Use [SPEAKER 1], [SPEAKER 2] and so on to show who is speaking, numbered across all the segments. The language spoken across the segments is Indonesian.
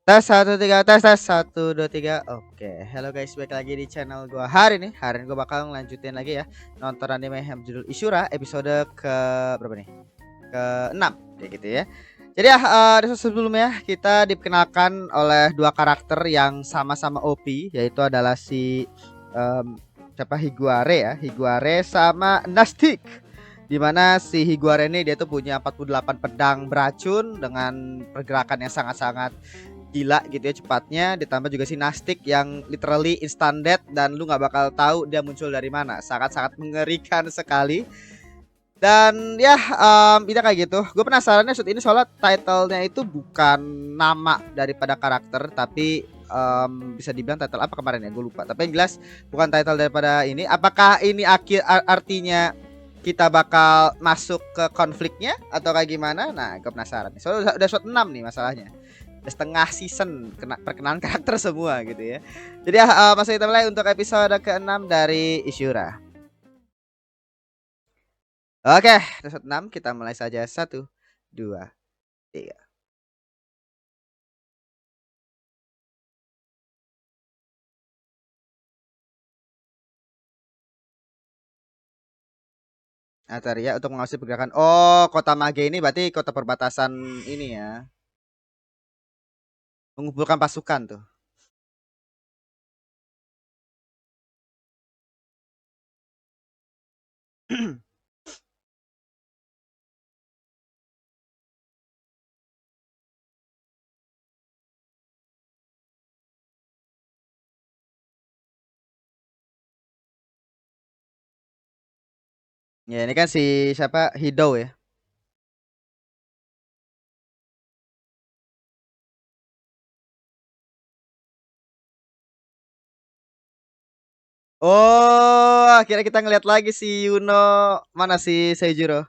[SPEAKER 1] Tes 1 3 tes 1 2 3. Oke, halo guys, balik lagi di channel gua hari ini gua bakal ngelanjutin lagi ya nonton anime yang berjudul Ishura episode ke berapa nih? Ke 6 kayak gitu ya. Jadi ya di episode sebelumnya kita diperkenalkan oleh dua karakter yang sama-sama OP, yaitu adalah si siapa, Higuare ya, Higuare sama Nastic. Dimana si Higuare ini dia tuh punya 48 pedang beracun dengan pergerakan yang sangat-sangat gila gitu ya cepatnya, ditambah juga si Nastic yang literally instant death dan lu nggak bakal tahu dia muncul dari mana, sangat-sangat mengerikan sekali. Dan ya ini kayak gitu, gue penasarannya shoot ini soalnya titlenya itu bukan nama daripada karakter, tapi bisa dibilang title apa kemarin ya, gue lupa, tapi yang jelas bukan title daripada ini. Apakah ini artinya kita bakal masuk ke konfliknya atau kayak gimana? Nah, gue penasaran nih, soalnya udah shot 6 nih masalahnya, setengah season kena perkenalan karakter semua gitu ya. Jadi ya masih kita mulai untuk episode ke-6 dari Ishura. Oke, episode 6 kita mulai saja. 1 2 3. Ataria untuk mengawasi pergerakan. Oh, kota Mage ini berarti kota perbatasan ini ya. Mengumpulkan pasukan tuh. Ya, ini kan si siapa? Hido ya. Oh, akhirnya kita ngeliat lagi si Yuno. Mana si Seijiro?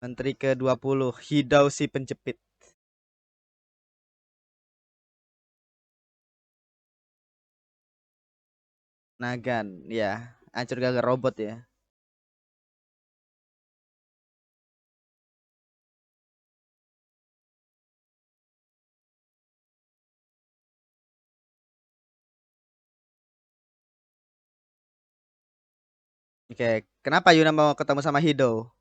[SPEAKER 1] Menteri ke-20, Hidao si penjepit. Nagan, ya. Hancur gagal robot ya. Oke, kenapa Yuna mau ketemu sama Hido?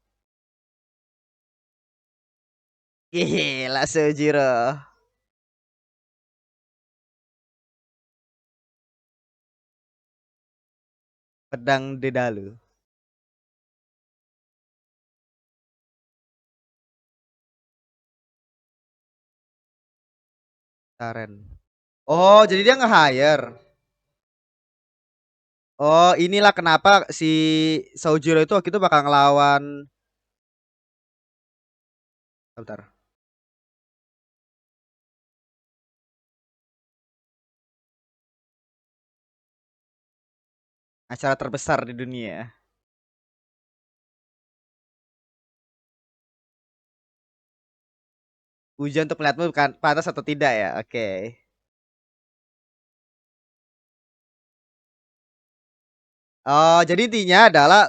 [SPEAKER 1] Gila Sojiro. Pedang Dedalu. Taren. Oh, jadi dia nge-hire. Oh, inilah kenapa si Sojiro itu waktu itu bakal ngelawan. Bentar. Acara terbesar di dunia. Ujian untuk melihatmu bukan pantas atau tidak ya. Oke. Oh, jadi intinya adalah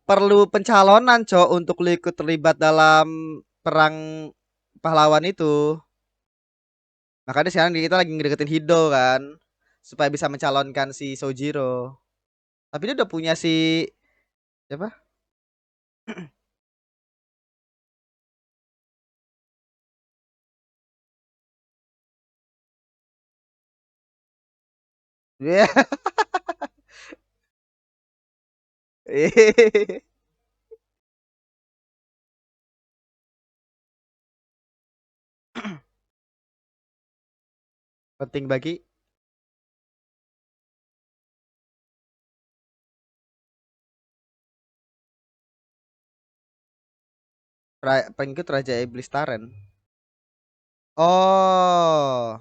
[SPEAKER 1] perlu pencalonan, Cok, untuk lu ikut terlibat dalam perang pahlawan itu. Makanya sekarang kita lagi ngedeketin Hido kan, supaya bisa mencalonkan si Sojiro. Tapi dia udah punya si siapa? Iya. Penting bagi pengikut Raja Iblis Taren. Oh,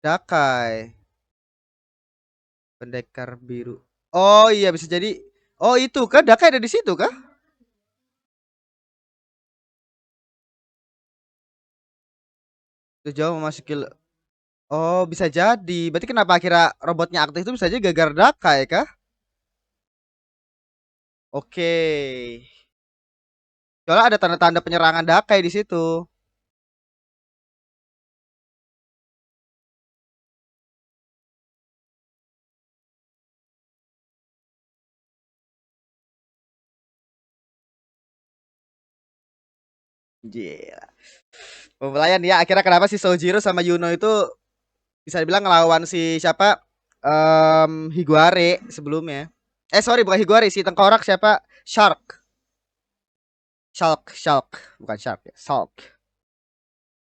[SPEAKER 1] Dakai, pendekar biru. Oh iya, bisa jadi. Oh itu kan Dakai ada di situ kah? Tuh jauh memasuki. Oh bisa jadi. Berarti kenapa akhirnya robotnya aktif itu bisa aja gagal Dakai kah? Oke. Soalnya ada tanda-tanda penyerangan Dakai di situ. Gila. Pembelayan ya. Akhirnya kenapa si Sojiro sama Yuno itu bisa dibilang ngelawan si siapa? Higuare sebelumnya. Sorry, bukan Higuari, si tengkorak siapa? Shark. Shark, bukan Shark ya. Shark.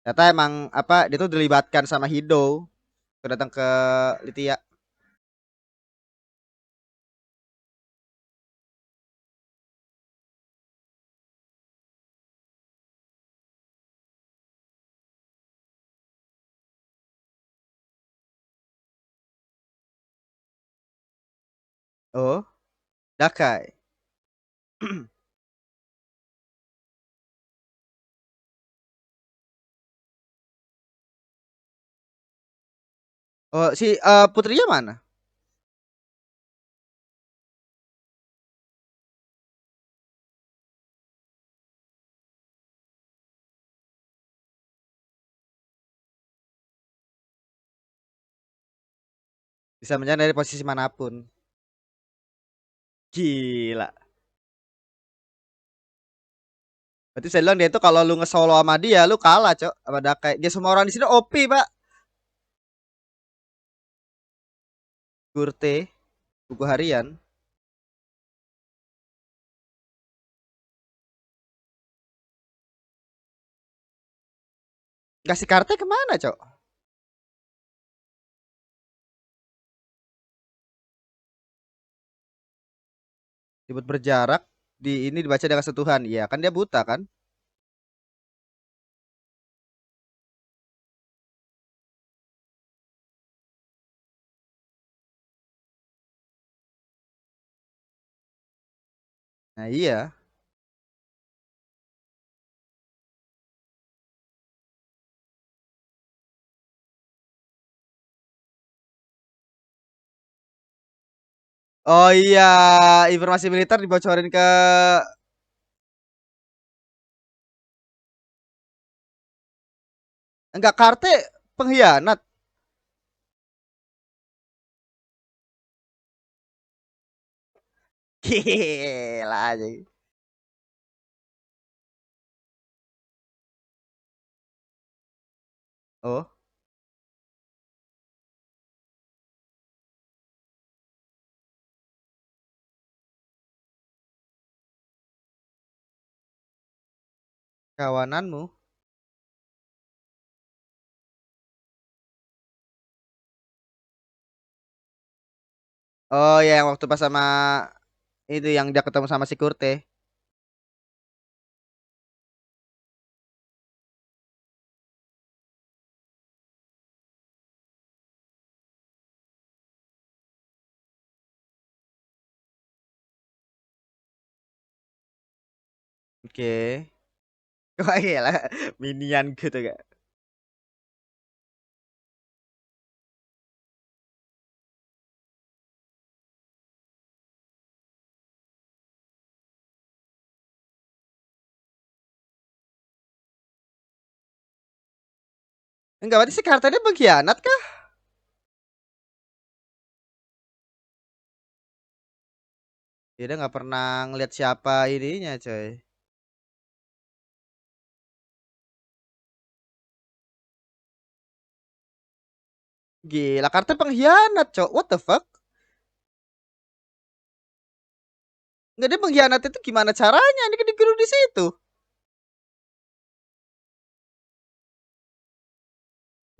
[SPEAKER 1] Ternyata emang apa dia tuh dilibatkan sama Hido datang ke Lithia. Oh, Dakai. Oh, si putrinya mana? Bisa menyerang dari posisi manapun. Gila. Berarti saya bilang dia itu kalau lu nge-solo sama dia, lu kalah, Cok, sama Dakai. Dia semua orang di sini OP, Pak. Gurte, buku harian. Kasih kartu kemana, Cok? Disebut berjarak di ini dibaca dengan sentuhan. Iya, kan dia buta kan? Nah, iya. Oh iya, informasi militer dibocorin ke enggak Karte pengkhianat. Gila aja. Oh, kawananmu. Oh ya, yang waktu pas sama itu yang dia ketemu sama si Kurte. Oke. Wah gila, minion gitu gak? Enggak, berarti si Karte dia pengkhianat kah? Dia nggak pernah ngeliat siapa ininya, coy. Gila, Karte pengkhianat, cok. What the fuck? Enggak, dia pengkhianat itu gimana caranya? Ini kan dikurung di situ.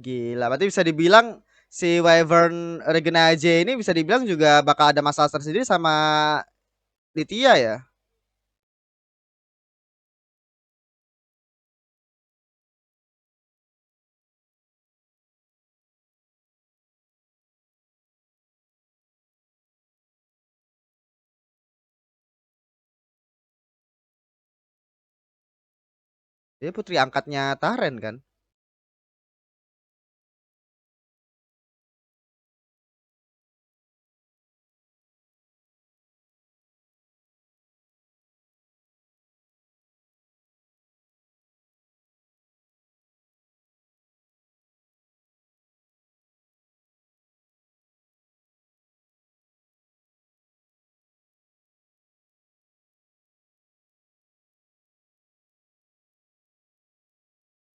[SPEAKER 1] Gila, berarti bisa dibilang si Wyvern Regenaje ini bisa dibilang juga bakal ada masalah tersendiri sama Lithia ya. Dia putri angkatnya Taren kan.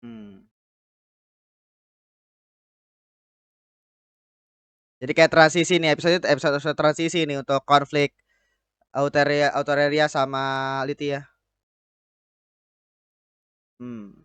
[SPEAKER 1] Hmm. Jadi kayak transisi nih episode transisi nih untuk konflik Auteria sama Lithia. Hmm.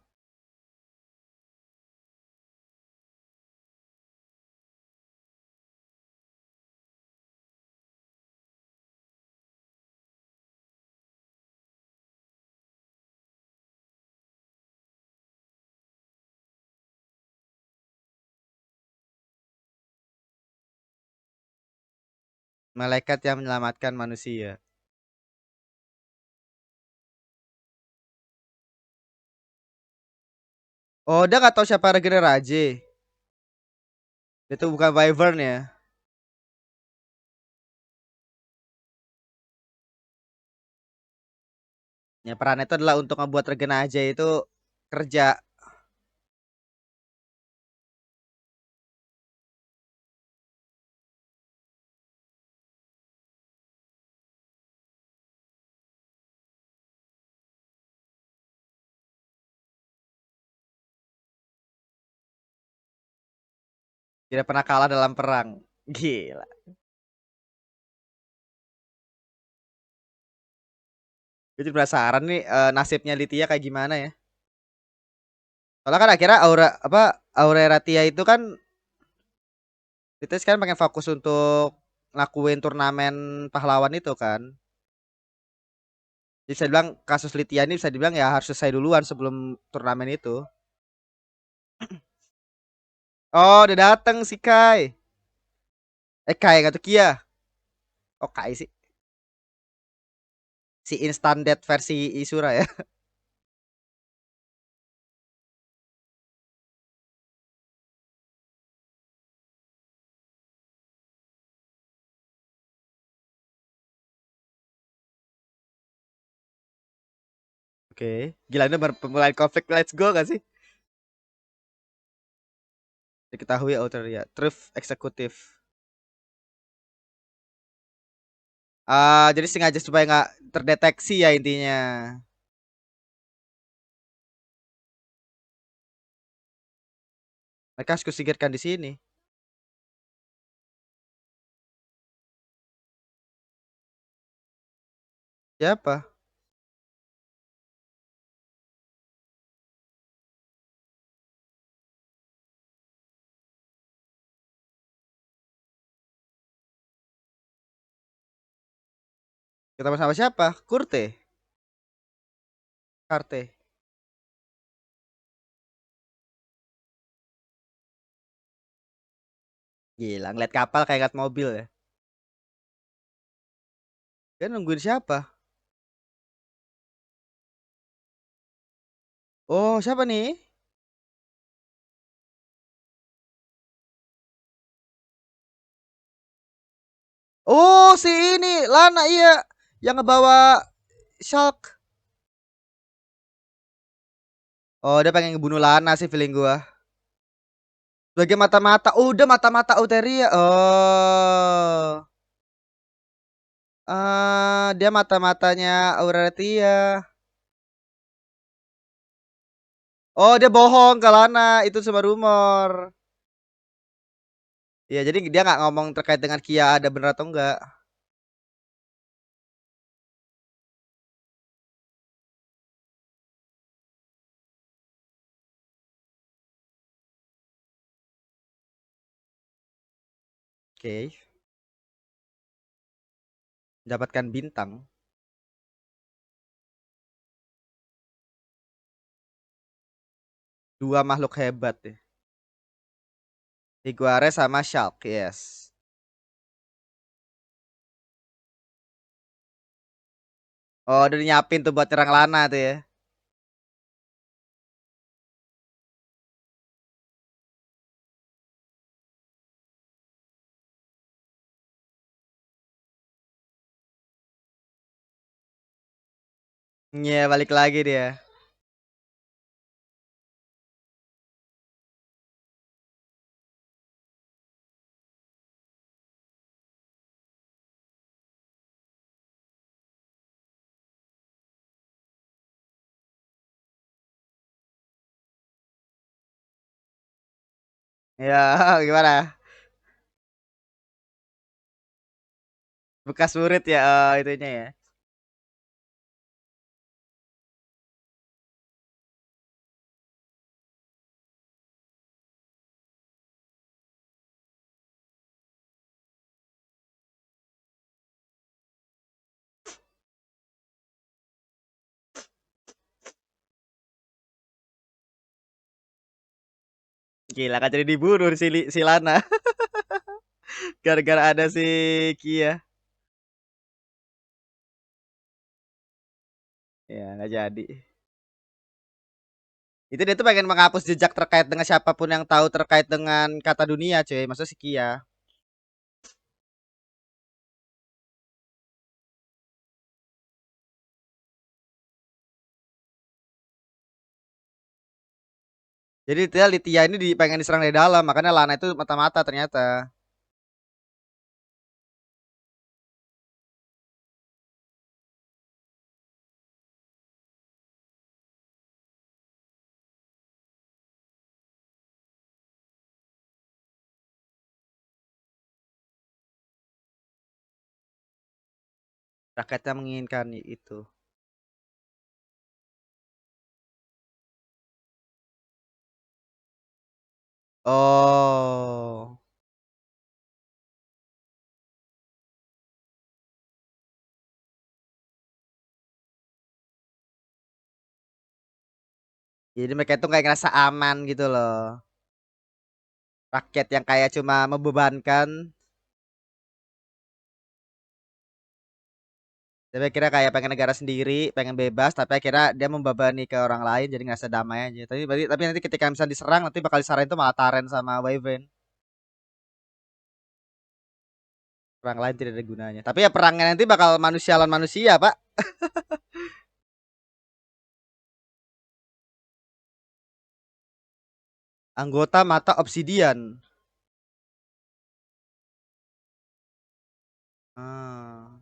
[SPEAKER 1] Malaikat yang menyelamatkan manusia. Oh, dia nggak tahu siapa Regenerasi. Itu bukan Wyvern ya. Ya peran itu adalah untuk ngebuat Regenerasi itu kerja. Tidak pernah kalah dalam perang. Gila. Gue jadi penasaran nih nasibnya Lithia kayak gimana ya. Soalnya kan akhirnya Aurora Tia itu kan itu sekarang pengen fokus untuk ngelakuin turnamen pahlawan itu kan. Jadi saya bilang kasus Lithia ini bisa dibilang ya harus selesai duluan sebelum turnamen itu. Oh, udah dateng si Kai. Kai nggak tuh Kia. Oh, Kai sih. Si instant death versi Isura ya. Oke. Gila ini permulaan konflik. Let's go gak sih? Diketahui Autoria. Truth eksekutif. Jadi sengaja supaya nggak terdeteksi ya intinya. Mereka harus kusingkirkan di sini. Siapa? Kita sama siapa? Kurte. Karte. Gila, ngeliat kapal kayak ngeliat mobil ya. Dia nungguin siapa? Oh, siapa nih? Oh, si ini, Lana iya. Yang ngebawa Shulk. Oh, dia pengen ngebunuh Lana sih feeling gua. Sebagai mata-mata. Oh, udah mata-mata Uteria. Oh. Dia mata-matanya Auratia. Oh, dia bohong ke Lana. Itu cuma rumor. Ya, jadi dia nggak ngomong terkait dengan Kia ada bener atau enggak. Oke. Mendapatkan bintang. Dua makhluk hebat ya. Higuares sama Shulk, yes. Oh, udah nyiapin tuh buat nyerang Lana tuh ya. Iya, balik lagi dia. Ya, gimana? Bekas murid ya, itunya ya. Gila kan jadi dibunuh si Lana gara-gara ada si Kia. Ya, nggak jadi. Itu dia tuh pengen menghapus jejak terkait dengan siapapun yang tahu terkait dengan kata dunia, cuy. Maksud si Kia. Jadi dia Lithia ini pengen diserang dari dalam, makanya Lana itu mata-mata ternyata. Rakyatnya menginginkan itu. Oh. Jadi mereka itu kayak ngerasa aman gitu loh. Rakyat yang kayak cuma membebankan. Tapi kira kayak pengen negara sendiri, pengen bebas, tapi akhirnya dia membebani ke orang lain jadi ngerasa damai aja. Tapi nanti ketika misalnya diserang, nanti bakal diserahin tuh malah Taren sama Wyvern. Perang lain tidak ada gunanya. Tapi ya perangnya nanti bakal manusia lawan manusia, Pak. Anggota mata obsidian. Ah.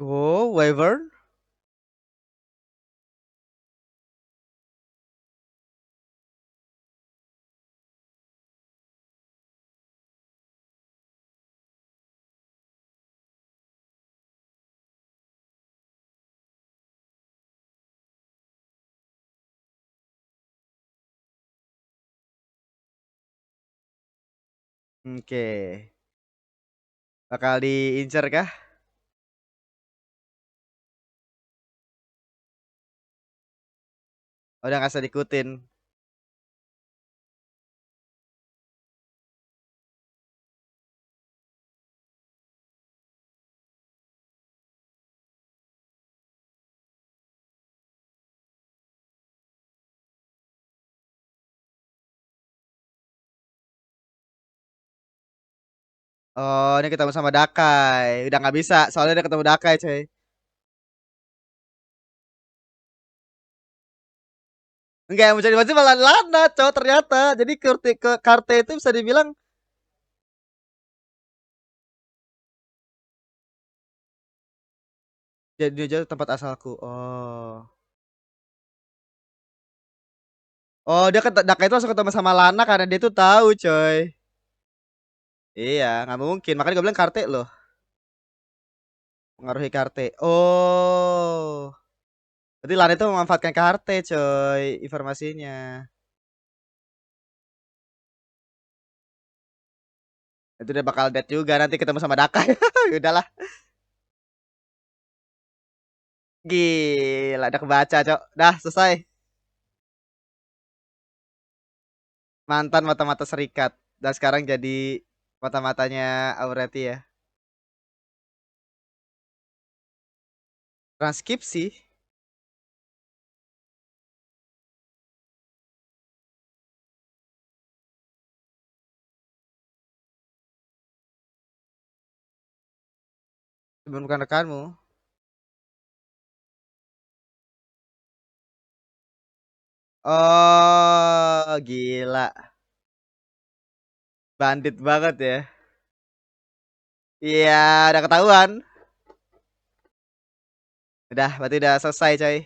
[SPEAKER 1] Oh, Wyvern. Oke. Bakal diincer kah? Oh, udah nggak usah diikutin. Oh, ini ketemu sama Dakai. Udah nggak bisa, soalnya udah ketemu Dakai, coy. Enggak, yang mencari masih malah Lana, cowok ternyata. Jadi Karte itu bisa dibilang jadi jauh tempat asalku. Oh. Oh, dia Dakai itu langsung ketemu sama Lana karena dia tuh tahu, coy. Iya, nggak mungkin. Makanya gue bilang Karte loh, pengaruhi Karte. Oh. Berarti Lana itu memanfaatkan Karte, coy, informasinya. Itu udah bakal dead juga nanti ketemu sama Dakai. Udahlah. Gila, udah kebaca, cok. Dah, selesai. Mantan mata-mata serikat. Dan sekarang jadi mata-matanya Aureti ya. Transkripsi. Bukan rekanmu. Oh, gila. Bandit banget ya. Iya, udah ketahuan. Udah, berarti udah selesai coy.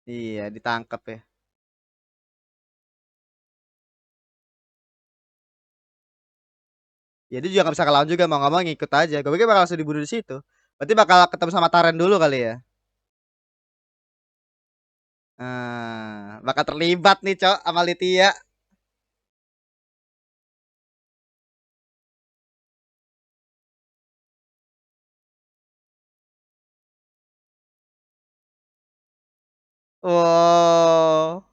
[SPEAKER 1] Iya, ditangkap ya. Ya dia juga gak bisa ngelawan juga, mau nggak mau ngikut aja. Gue pikir bakal langsung dibunuh di situ. Berarti bakal ketemu sama Taren dulu kali ya. Bakal terlibat nih cok sama Lithia. Wow,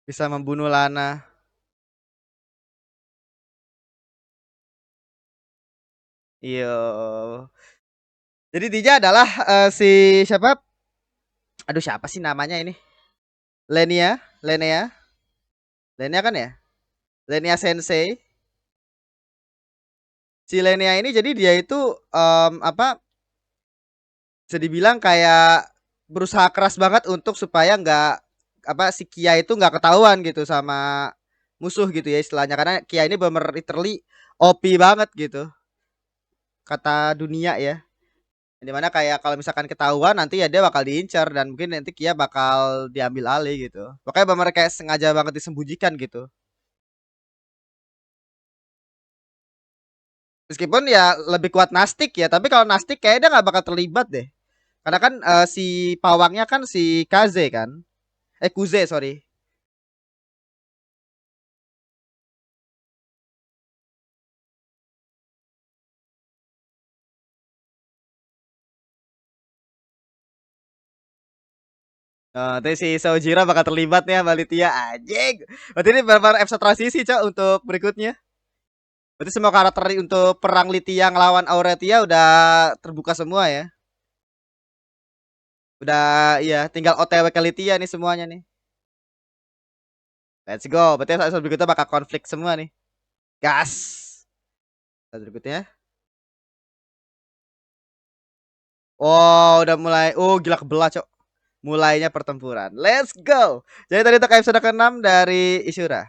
[SPEAKER 1] bisa membunuh Lana. Iya. Jadi dia adalah si siapa? Aduh siapa sih namanya ini? Lenia, Lenea, Lenia kan ya? Lenia Sensei. Si Lenia ini jadi dia itu apa? Bisa dibilang kayak berusaha keras banget untuk supaya nggak apa si Kia itu nggak ketahuan gitu sama musuh gitu ya istilahnya karena Kia ini bener literally OP banget gitu kata dunia ya. Dimana kayak kalau misalkan ketahuan nanti ya dia bakal diincar dan mungkin nanti Kia bakal diambil alih gitu. Pokoknya bener kayak sengaja banget disembunyikan gitu. Meskipun ya lebih kuat Nastik ya, tapi kalau Nastik kayaknya dia nggak bakal terlibat deh. Karena kan si pawangnya kan si Kaze kan. Kuze sorry. Nanti si Sojiro bakal terlibat ya Balitia anjing. Berarti ini benar episode transisi cok untuk berikutnya. Berarti semua karakter untuk perang Litia ngelawan Auretia udah terbuka semua ya. Udah iya tinggal OTW ke Litia nih semuanya nih. Let's go. Berarti episode berikutnya bakal konflik semua nih. Gas. Episode berikutnya. Oh, udah mulai. Oh, gila kebelah, cok. Mulainya pertempuran. Let's go. Jadi tadi untuk episode ke-6 dari Ishura.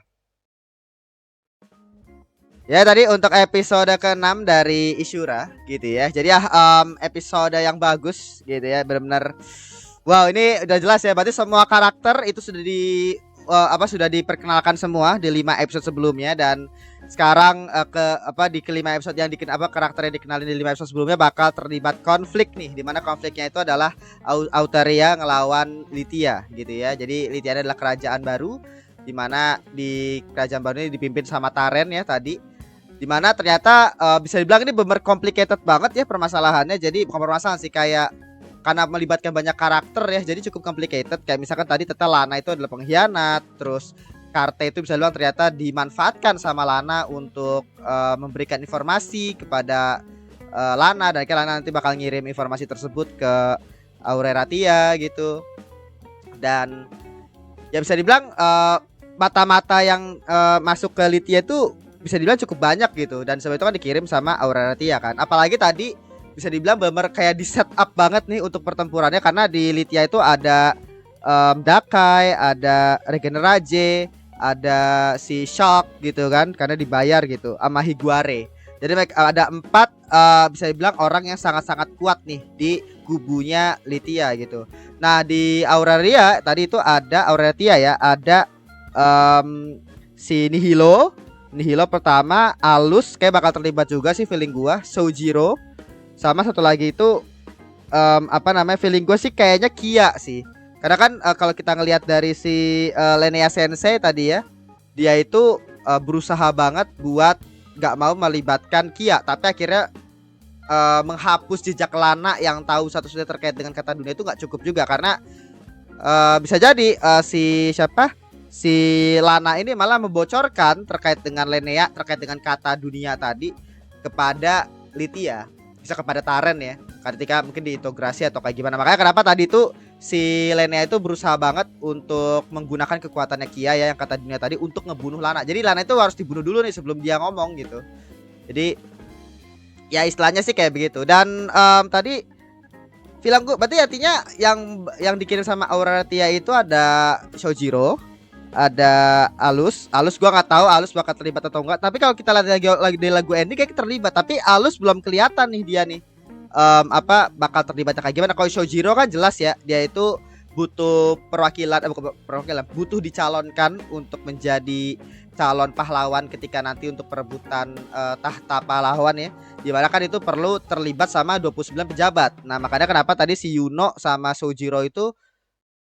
[SPEAKER 1] Ya tadi untuk episode ke-6 dari Ishura gitu ya. Jadi ya episode yang bagus gitu ya. Benar-benar wow, ini udah jelas ya. Berarti semua karakter itu sudah apa sudah diperkenalkan semua di 5 episode sebelumnya dan sekarang ke apa di kelima episode yang apa karakter yang dikenalin di 5 episode sebelumnya bakal terlibat konflik nih, dimana konfliknya itu adalah Auteria ngelawan Lithia gitu ya. Jadi Lithia adalah kerajaan baru, dimana di kerajaan baru ini dipimpin sama Taren ya tadi, dimana ternyata bisa dibilang ini bener complicated banget ya permasalahannya. Jadi bukan permasalahan sih, kayak karena melibatkan banyak karakter ya, jadi cukup complicated. Kayak misalkan tadi Teta Lana itu adalah pengkhianat, terus Karte itu bisa dibilang ternyata dimanfaatkan sama Lana untuk memberikan informasi kepada Lana, dan kayak Lana nanti bakal ngirim informasi tersebut ke Aureratia gitu. Dan ya bisa dibilang mata-mata yang masuk ke Lithia itu bisa dibilang cukup banyak gitu, dan sebab itu kan dikirim sama Aureratia kan. Apalagi tadi bisa dibilang bener kayak di set up banget nih untuk pertempurannya, karena di Lithia itu ada Dakai, ada Regenerage, ada si Shock gitu kan, karena dibayar gitu sama Higuare. Jadi ada 4 bisa dibilang orang yang sangat-sangat kuat nih di kubunya Lithia gitu. Nah di Auraria tadi itu ada Auraria ya, ada si Nihilo. Nihilo pertama, Alus kayak bakal terlibat juga sih feeling gua, Sojiro, sama satu lagi itu apa namanya, feeling gua sih kayaknya Kia sih. Karena kan kalau kita ngelihat dari si Lenea Sensei tadi ya, dia itu berusaha banget buat gak mau melibatkan Kia, tapi akhirnya menghapus jejak Lana yang tahu satu-satunya terkait dengan kata dunia itu nggak cukup juga, karena bisa jadi si siapa, si Lana ini malah membocorkan terkait dengan Lenea, terkait dengan kata dunia tadi kepada Lithia, bisa kepada Taren ya, ketika mungkin diintegrasi atau kayak gimana. Makanya kenapa tadi tuh si Lenea itu berusaha banget untuk menggunakan kekuatannya Kia ya, yang kata dunia tadi, untuk ngebunuh Lana. Jadi Lana itu harus dibunuh dulu nih sebelum dia ngomong gitu. Jadi ya istilahnya sih kayak begitu. Dan tadi film gue berarti artinya yang dikirim sama Aurora Tia itu ada Shojiro, ada Alus gua nggak tahu Alus bakal terlibat atau enggak. Tapi kalau kita lihat lagi di lagu ending kayak terlibat, tapi Alus belum kelihatan nih dia nih. Apa bakal terlibatnya kayak gimana. Kalau Shojiro kan jelas ya, dia itu butuh perwakilan, bukan perwakilan, butuh dicalonkan untuk menjadi calon pahlawan ketika nanti untuk perebutan tahta pahlawan ya. Dimana kan itu perlu terlibat sama 29 pejabat. Nah makanya kenapa tadi si Yuno sama Shojiro itu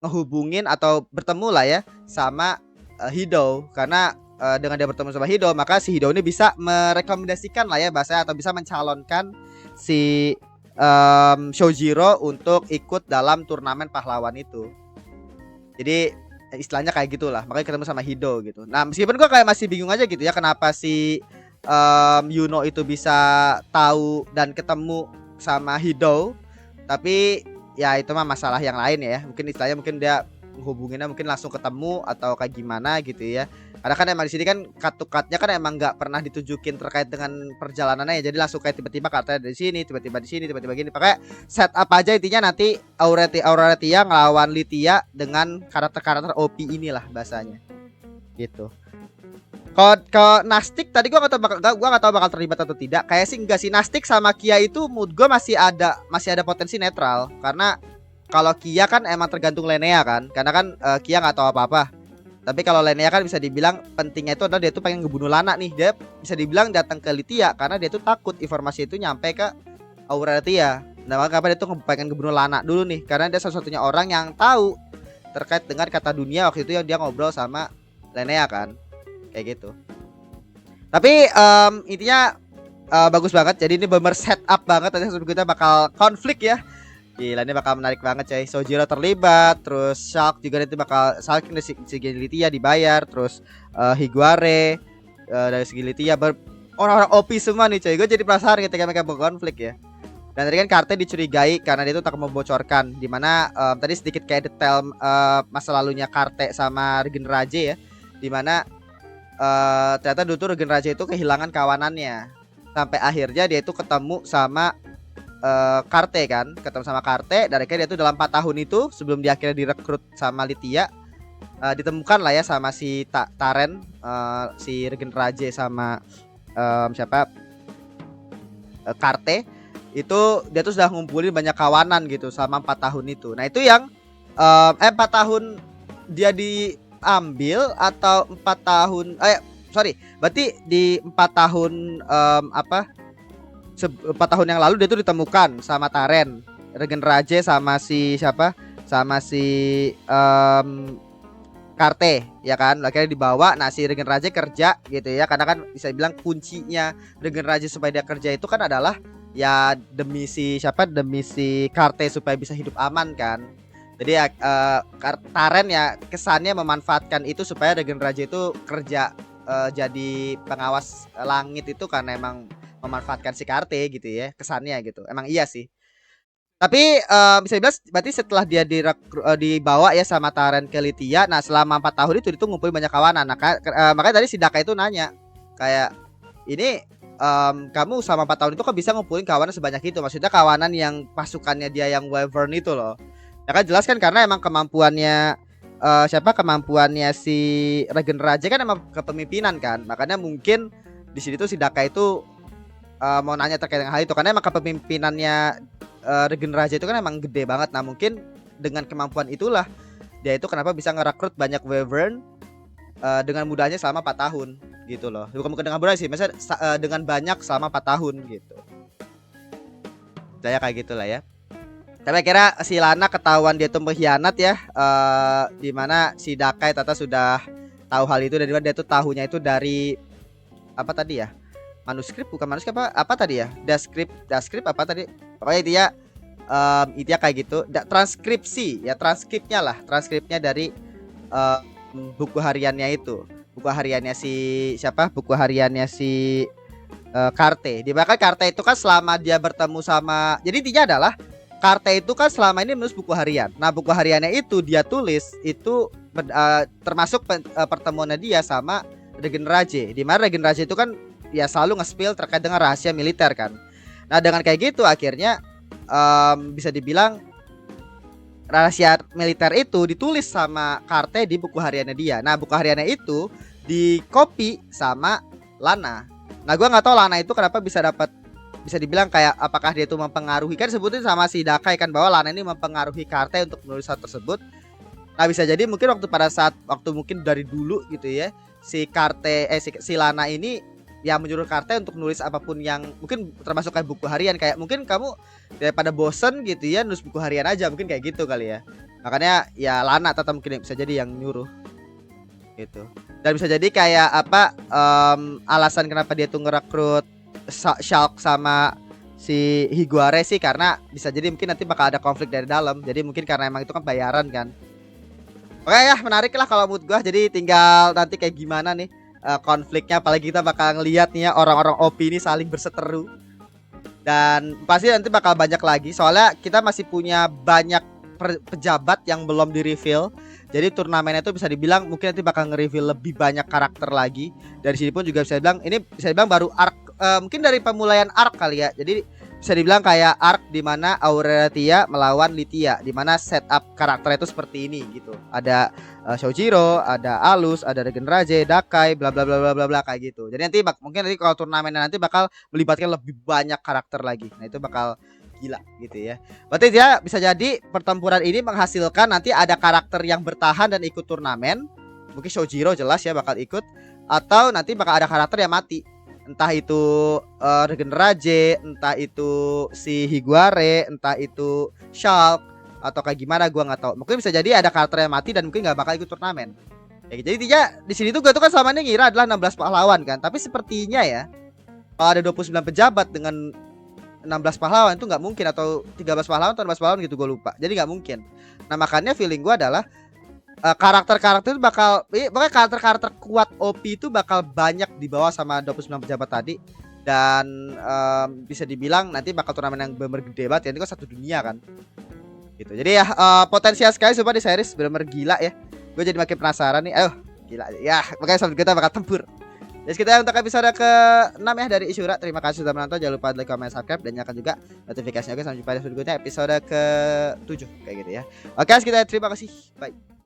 [SPEAKER 1] ngehubungin atau bertemu lah ya sama Hido. Karena dengan dia bertemu sama Hido, maka si Hido ini bisa merekomendasikan lah ya bahasa, atau bisa mencalonkan si Shojiro untuk ikut dalam turnamen pahlawan itu. Jadi istilahnya kayak gitulah, makanya ketemu sama Hido gitu. Nah meskipun gue kayak masih bingung aja gitu ya, kenapa si Yuno itu bisa tahu dan ketemu sama Hido. Tapi ya itu mah masalah yang lain ya. Mungkin istilahnya mungkin dia hubunginnya mungkin langsung ketemu atau kayak gimana gitu ya. Karena kan emang di sini kan cut-to-cutnya kan emang nggak pernah ditunjukin terkait dengan perjalanannya ya. Jadi langsung kayak tiba-tiba katanya dari sini, tiba-tiba di sini, tiba-tiba gini. Pakai setup aja intinya nanti Aurora Tia ngelawan Lithia dengan karakter-karakter OP inilah bahasanya. Gitu. Kalau Nastik tadi gua nggak tahu bakal terlibat atau tidak. Kayak sih enggak sih, Nastik sama Kia itu mood gua masih ada potensi netral. Karena kalau Kia kan emang tergantung Lenea kan. Karena kan Kia nggak tahu apa-apa. Tapi kalau Lenea kan bisa dibilang pentingnya itu adalah dia tuh pengen ngebunuh Lana nih. Dia bisa dibilang datang ke Lithia karena dia tuh takut informasi itu nyampe ke Aurora Tia. Nah makanya dia tuh pengen ngebunuh Lana dulu nih. Karena dia satu-satunya orang yang tahu terkait dengan kata dunia waktu itu yang dia ngobrol sama Lenea kan. Kayak gitu. Tapi intinya bagus banget. Jadi ini bener set up banget. Nanti kita bakal konflik ya. Gila ini bakal menarik banget coy. Shojiro terlibat, terus Shulk juga nanti bakal Shulk dari segi Lithia dibayar, terus Higuare dari segi Lithia orang-orang OP semua nih coy. Gue jadi penasaran ketika mereka berkonflik ya. Dan tadi kan Carte dicurigai karena dia tuh tak membocorkan, dimana tadi sedikit kayak detail masa lalunya Carte sama Regen Raje ya. Dimana ternyata dulu tuh Regen Raje itu kehilangan kawanannya. Sampai akhirnya dia itu ketemu sama Carte kan, ketemu sama Carte. Dan akhirnya dia tuh dalam 4 tahun itu sebelum dia akhirnya direkrut sama Lithia, ditemukan lah ya sama si Taren, si Regen Raje sama siapa Carte. Itu dia tuh sudah ngumpulin banyak kawanan gitu selama 4 tahun itu. Nah itu yang 4 tahun dia diambil atau 4 tahun berarti di 4 tahun 4 tahun yang lalu dia tuh ditemukan sama Taren, Regen Raje sama si siapa? Sama si Carte ya kan. Akhirnya dibawa. Nah si Regen Raje kerja gitu ya. Karena kan bisa bilang kuncinya Regen Raje supaya dia kerja itu kan adalah ya demi si siapa? Demi si Carte supaya bisa hidup aman kan. Jadi ya Taren ya kesannya memanfaatkan itu supaya Regen Raje itu kerja jadi pengawas langit itu karena emang memanfaatkan si Carte gitu ya, kesannya gitu. Emang iya sih. Tapi bisa dibilang berarti setelah dia dibawa ya sama Taren ke Lithia, nah selama 4 tahun itu ngumpulin banyak kawanan. Nah, makanya tadi si Daka itu nanya kayak ini kamu selama 4 tahun itu kok bisa ngumpulin kawanan sebanyak itu? Maksudnya kawanan yang pasukannya dia yang Wyvern itu loh. Ya kan jelas kan karena emang kemampuannya kemampuannya si Regen Raja kan emang kepemimpinan kan. Makanya mungkin di sini tuh si Daka itu mau nanya terkait dengan hal itu karena emang kepemimpinannya Regen Raja itu kan emang gede banget. Nah mungkin dengan kemampuan itulah dia itu kenapa bisa ngerekrut banyak Wyvern dengan mudahnya selama 4 tahun gitu loh. Bukan dengan mudah sih, maksudnya dengan banyak selama 4 tahun gitu. Saya kayak gitulah ya. Tapi akhirnya si Lana ketahuan dia tuh pengkhianat ya, dimana si Dakai Tata sudah tahu hal itu. Dan dia tuh tahunya itu dari apa tadi ya, bukan manuskrip apa tadi ya, daskrip apa tadi, pokoknya itu ya kayak gitu. Transkripsi ya, transkripnya dari buku hariannya itu, buku hariannya si Carte. Bahkan Carte itu kan selama dia bertemu sama, jadi intinya adalah Carte itu kan selama ini menulis buku harian. Nah buku hariannya itu dia tulis itu termasuk pertemuannya dia sama Regen Raje. Dimana Regen Raje itu kan ya selalu nge-spill terkait dengan rahasia militer kan. Nah dengan kayak gitu akhirnya bisa dibilang rahasia militer itu ditulis sama Carte di buku hariannya dia. Nah, buku hariannya itu di copy sama Lana. Nah, gua nggak tahu Lana itu kenapa bisa dapat, bisa dibilang kayak apakah dia itu mempengaruhi, kan sebutin sama si Dakai kan bahwa Lana ini mempengaruhi Carte untuk menulis hal tersebut. Nah, bisa jadi mungkin waktu mungkin dari dulu gitu ya, si Carte si Lana ini yang menyuruh Carte untuk nulis apapun yang mungkin termasuk kayak buku harian, kayak mungkin kamu daripada bosen gitu ya nulis buku harian aja, mungkin kayak gitu kali ya. Makanya ya Lana tetap mungkin bisa jadi yang nyuruh gitu. Dan bisa jadi kayak apa alasan kenapa dia tuh ngerekrut Shulk sama si Higuare sih karena bisa jadi mungkin nanti bakal ada konflik dari dalam. Jadi mungkin karena emang itu kan bayaran kan. Oke ya, menarik lah kalau mood gua. Jadi tinggal nanti kayak gimana nih konfliknya, apalagi kita bakal ngeliat nih ya orang-orang OP ini saling berseteru. Dan pasti nanti bakal banyak lagi soalnya kita masih punya banyak pejabat yang belum di reveal. Jadi turnamennya itu bisa dibilang mungkin nanti bakal nge-reveal lebih banyak karakter lagi. Dari sini pun juga bisa dibilang ini bisa dibilang baru arc, mungkin dari pemulaian arc kali ya. Jadi bisa dibilang kayak arc di mana Aurelia melawan Lithia, di mana setup karakter itu seperti ini gitu. Ada Shoujiro, ada Alus, ada Regeneraje, Dakai, bla bla bla bla bla bla kayak gitu. Jadi nanti mungkin nanti kalau turnamennya nanti bakal melibatkan lebih banyak karakter lagi. Nah, itu bakal gila gitu ya. Berarti dia bisa jadi pertempuran ini menghasilkan nanti ada karakter yang bertahan dan ikut turnamen. Mungkin Shoujiro jelas ya bakal ikut, atau nanti bakal ada karakter yang mati. Entah itu Regeneraje, entah itu si Higuare, entah itu Shulk, atau kayak gimana gua nggak tahu. Mungkin bisa jadi ada karakter yang mati dan mungkin nggak bakal ikut turnamen. Ya, jadi dia di sini tuh gua tuh kan selama ini ngira adalah 16 pahlawan kan, tapi sepertinya ya kalau ada 29 pejabat dengan 16 pahlawan itu nggak mungkin, atau 13 pahlawan atau 16 pahlawan gitu gue lupa. Jadi nggak mungkin. Nah, makanya feeling gue adalah karakter-karakter itu bakal pokoknya karakter-karakter kuat OP itu bakal banyak dibawa sama 29 pejabat tadi. Dan bisa dibilang nanti bakal turnamen yang bener gede banget ya. Ini kan satu dunia kan gitu. Jadi ya potensial sekali coba di series, bener-bener gila ya. Gue jadi makin penasaran nih. Ayo gila ya, makanya sampai kita bakal tempur. Jadi kita untuk episode ke-6 ya dari Ishura. Terima kasih sudah menonton. Jangan lupa like, comment, subscribe, dan nyalakan juga notifikasinya. Oke, sampai jumpa di episode berikutnya, episode ke-7 kayak gitu ya. Oke, sekitar terima kasih. Bye.